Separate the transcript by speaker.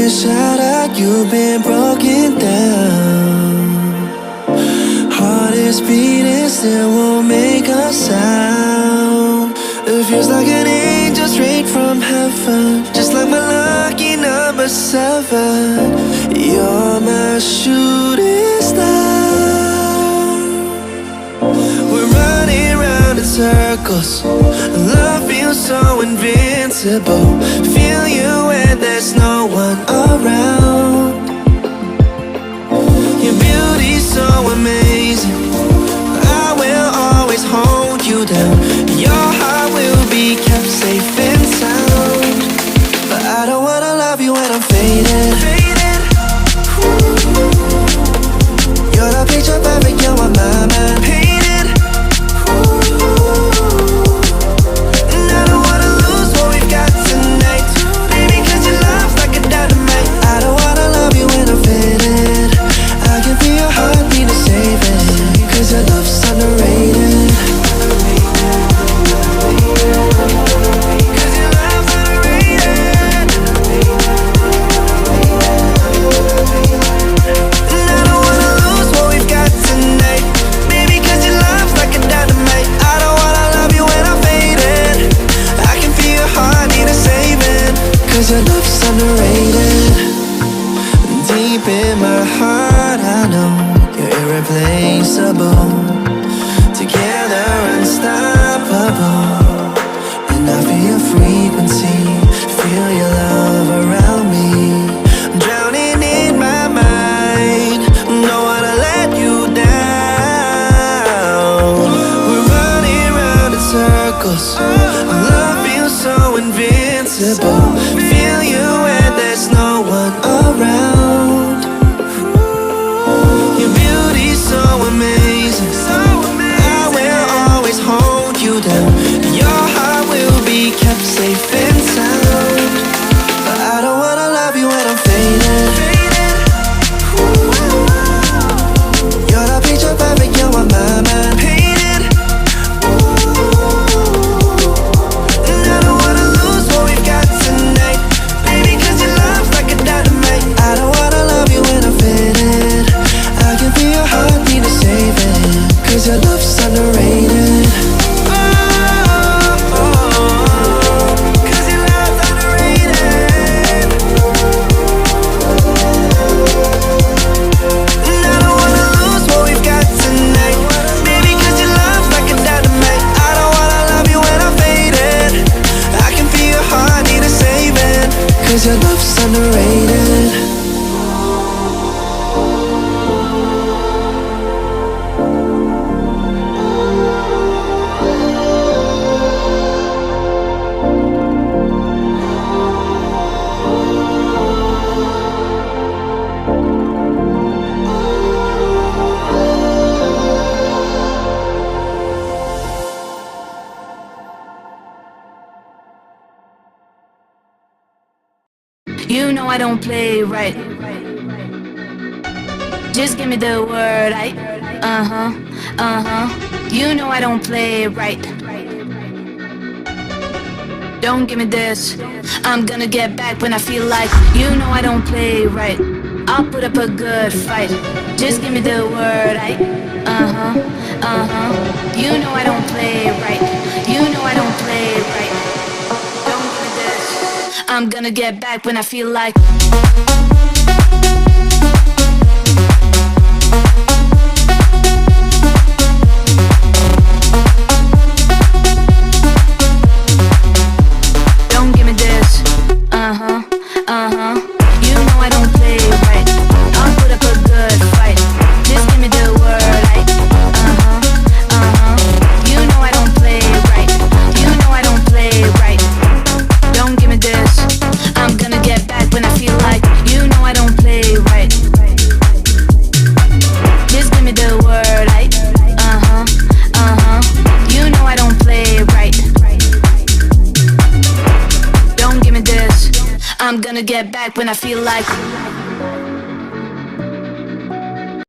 Speaker 1: shout out, you've been broken down. Heart is beating, still won't make a sound. It feels like an angel straight from heaven, just like my lucky number 7. You're my shooting star. We're running round in circles, love feels so invincible. Feel you when there's no one around. Your beauty's so amazing, I will always hold you down. Your heart will be kept safe and sound. But I don't wanna love you when I'm faded. You're the picture perfect, you're on my mind. Painted. And I don't wanna lose what we've got tonight, baby, cause your love's like a dynamite. I don't wanna love you when I'm faded. I can feel your heartbeat to save it, cause your love's underrated. Cause your love's underrated. And I don't wanna lose what we've got tonight, baby, cause your love's like a dynamite. I don't wanna love you when I'm faded. I can feel your heartbeat to save it, cause your love's underrated. Deep in my heart I know you're irreplaceable. Together unstoppable. And I feel your frequency, feel your love around me. I'm drowning in my mind, don't wanna let you down. We're running round in circles, love feels so invincible. Feel you when there's no one around. Your beauty's so amazing, I will always hold you down. Your heart will be kept safe and sound. But I don't wanna love you when I'm faded. You're the picture perfect, you're on my mind. Painted. And I don't wanna lose what we've got tonight, baby, cause your love's like a dynamite. I don't wanna love you when I'm faded. I can feel your heartbeat to save it, cause your love's underrated. Cause your love's underrated. And I don't wanna lose what we've got tonight, baby, cause your love's like a dynamite. I don't wanna love you when I'm faded. I can feel your heartbeat to save it, cause your love's underrated.
Speaker 2: You know I don't play right. Just give me the word, You know I don't play right. Don't give me this, I'm gonna get back when I feel like. You know I don't play right, I'll put up a good fight. Just give me the word, You know I don't play right. You know I don't play right. Don't give me this, I'm gonna get back when I feel like. Don't give me this, You know I don't play right, I'll put up a good fight. Just give me the word, You know I don't play right. You know I don't play right. Don't give me this, I'm gonna get back when I feel like. You know I don't play right. Just give me the word, You know I don't play right. Don't give me this, I'm gonna get back when I feel like.